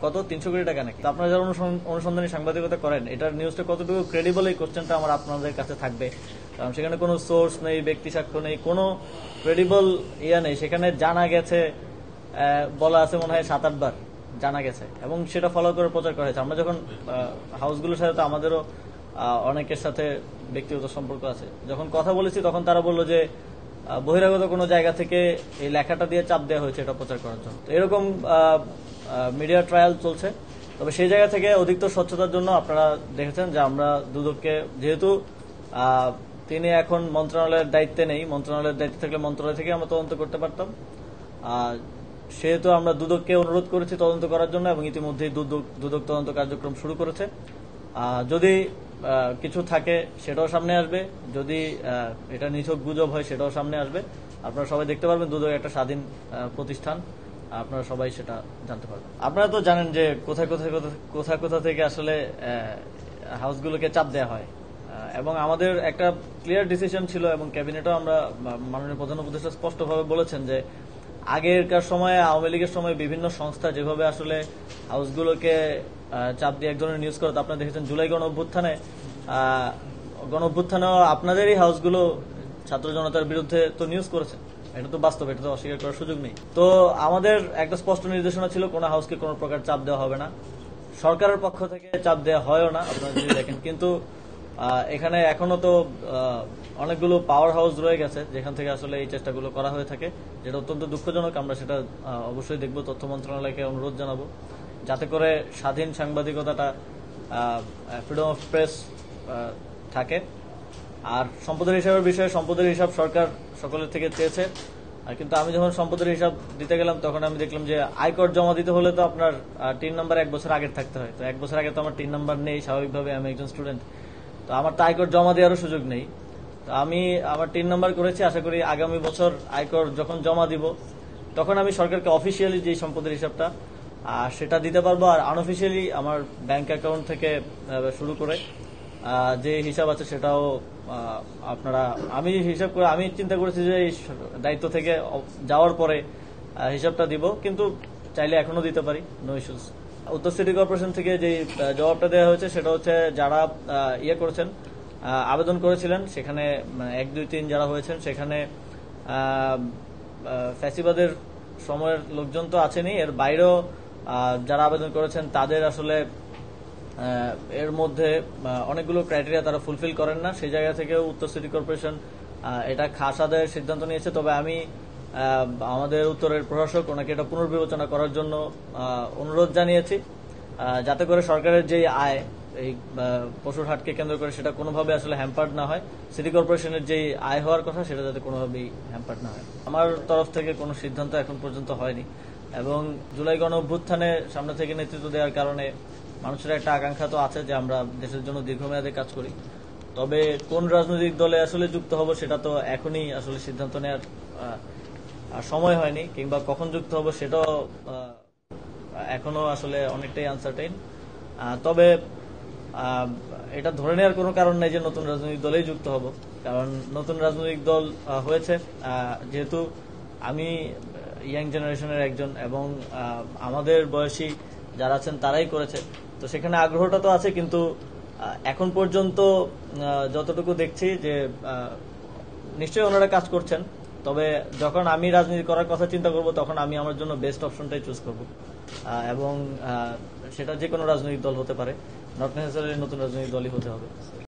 কত 300 কোটি টাকা নাকি? আপনারা যারা অনুসন্ধানী সাংবাদিকতা করেন, এটার নিউজটা কতটুকু ক্রেডিবল, এই কোশ্চেনটা আমার আপনাদের কাছে থাকবে। কারণ সেখানে কোনো সোর্স নেই, ব্যক্তি সাক্ষ্য নেই, কোনো ক্রেডিবল নেই। সেখানে জানা গেছে, বলা আছে মনে হয় 7-8 বার জানা গেছে, এবং সেটা ফলো করে প্রচার করা হয়েছে। আমরা যখন হাউসগুলোর সাথে, তো আমাদেরও অনেকের সাথে ব্যক্তিগত সম্পর্ক আছে, যখন কথা বলেছি তখন তারা বললো যে বহিরাগত কোনো জায়গা থেকে এই লেখাটা দিয়ে চাপ দেওয়া হয়েছে এটা প্রচার করার জন্য। এরকম মিডিয়া ট্রায়াল চলছে। তবে সেই জায়গা থেকে অধিকতর স্বচ্ছতার জন্য আপনারা দেখেছেন যে আমরা দুদককে, যেহেতু তিনি এখন মন্ত্রণালয়ের দায়িত্বে নেই, মন্ত্রণালয়ের দায়িত্বে থাকলে মন্ত্রণালয় থেকে আমরা তদন্ত করতে পারতাম, সেহেতু আমরা দুদককে অনুরোধ করেছি তদন্ত করার জন্য, এবং ইতিমধ্যেই দুদক তদন্ত কার্যক্রম শুরু করেছে। যদি কিছু থাকে সেটাও সামনে আসবে, যদি এটা নিছক গুজব হয় সেটাও সামনে আসবে। আপনারা সবাই দেখতে পারবেন, দুদক একটা স্বাধীন প্রতিষ্ঠান, আপনারা সবাই সেটা জানতে পারবেন। আপনারা তো জানেন যে কোথা থেকে আসলে হাউসগুলোকে চাপ দেওয়া হয়, এবং আমাদের একটা ক্লিয়ার ডিসিশন ছিল, এবং ক্যাবিনেটও আমরা মাননীয় প্রধান উপদেষ্টা স্পষ্টভাবে বলেছেন যে আগেরকার সময়ে, আওয়ামী লীগের সময় বিভিন্ন সংস্থা যেভাবে আসলে হাউসগুলোকে চাপ দিয়ে এক ধরনের নিউজ করতো, আপনারা দেখেছেন জুলাই গণ অভ্যুত্থানেও আপনাদেরই হাউসগুলো ছাত্র জনতার বিরুদ্ধে তো নিউজ করেছে। এটা তো বাস্তব, এটা তো অস্বীকার করার সুযোগ নেই। তো আমাদের একটা স্পষ্ট নির্দেশনা ছিল, কোনো হাউসকে কোনো প্রকার চাপ দেওয়া হবে না, সরকারের পক্ষ থেকে চাপ দেওয়া হয়ও না, আপনারা যদি দেখেন। কিন্তু এখানে এখনো তো অনেকগুলো পাওয়ার হাউস রয়ে গেছে যেখান থেকে আসলে এই চেষ্টাগুলো করা হয়ে থাকে, যেটা অত্যন্ত দুঃখজনক। আমরা সেটা অবশ্যই দেখব, তথ্য মন্ত্রণালয়কে অনুরোধ জানাবো যাতে করে স্বাধীন সাংবাদিকতাটা, ফ্রিডম অফ প্রেস থাকে। আর সম্পদের হিসাবের বিষয়ে, সম্পদের হিসাব সরকার সকলের থেকে চেয়েছে, কিন্তু আমি যখন সম্পদের হিসাব দিতে গেলাম তখন আমি দেখলাম যে আয়কর জমা দিতে হলে তো আপনার টিন নাম্বার 1 বছর আগের থাকতে হয়। তো 1 বছর আগে তো আমার টিন নাম্বার নেই, স্বাভাবিকভাবে আমি একজন স্টুডেন্ট, তো আমার তো আয়কর জমা দেওয়ারও সুযোগ নেই। তো আমি আমার টিন নাম্বার করেছি, আশা করি আগামী বছর আয়কর যখন জমা দিব তখন আমি সরকারকে অফিসিয়ালি যে সম্পদের হিসাবটা সেটা দিতে পারবো। আর আনঅফিসিয়ালি আমার ব্যাংক অ্যাকাউন্ট থেকে শুরু করে যে হিসাব আছে সেটাও আপনারা, আমি চিন্তা করেছি যে এই দায়িত্ব থেকে যাওয়ার পরে হিসাবটা দিব, কিন্তু চাইলে এখনো দিতে পারি, নো ইস্যুস। উত্তর সিটি কর্পোরেশন থেকে যে জবাবটা দেওয়া হয়েছে সেটা হচ্ছে যারা করেছেন, আবেদন করেছিলেন, সেখানে 1, 2, 3 যারা হয়েছেন, সেখানে ফ্যাসিবাদের সময়ের লোকজন তো আছেনই, এর বাইরেও যারা আবেদন করেছেন তাদের আসলে এর মধ্যে অনেকগুলো ক্রাইটেরিয়া তারা ফুলফিল করেন না। সেই জায়গা থেকেও উত্তর সিটি কর্পোরেশন এটা খাস আদায়ের সিদ্ধান্ত নিয়েছে। তবে আমি আমাদের উত্তরের প্রশাসক ওনাকে এটা পুনর্বিবেচনা করার জন্য অনুরোধ জানিয়েছি, যাতে করে সরকারের যে আয় এই পশুর হাটকে কেন্দ্র করে সেটা কোনোভাবে আসলে হ্যাম্পার্ড না হয়, সিটি কর্পোরেশনের যে আয় হওয়ার কথা সেটা যাতে কোনোভাবেই হ্যাম্পার্ড না হয়। আমার তরফ থেকে কোনো সিদ্ধান্ত এখন পর্যন্ত হয়নি, এবং জুলাই গণ অভ্যুত্থানে সামনে থেকে নেতৃত্ব দেওয়ার কারণে মানুষের একটা আকাঙ্ক্ষা তো আছে যে আমরা দেশের জন্য দীর্ঘমেয়াদে কাজ করি। তবে কোন রাজনৈতিক দলে আসলে যুক্ত হব সেটা তো এখনই আসলে সিদ্ধান্ত নেওয়ার সময় হয়নি, কিংবা কখন যুক্ত হব সেটাও এখনো আসলে অনেকটাই আনসার্টেইন। তবে এটা ধরে নেওয়ার কোনো কারণ নেই যে নতুন রাজনৈতিক দলেই যুক্ত হব, কারণ নতুন রাজনৈতিক দল হয়েছে, যেহেতু আমি ইয়াং জেনারেশনের একজন, এবং আমাদের বয়সী যারা আছেন তারাই করেছে, তো সেখানে আগ্রহটা তো আছে। কিন্তু এখন পর্যন্ত যতটুকু দেখছি যে নিশ্চয়ই ওনারা কাজ করছেন, তবে যখন আমি রাজনীতি করার কথা চিন্তা করব তখন আমি আমার জন্য বেস্ট অপশনটাই চুজ করব, এবং সেটা যে কোনো রাজনৈতিক দল হতে পারে, নট নেসেসারিলি নতুন রাজনৈতিক দলই হতে হবে।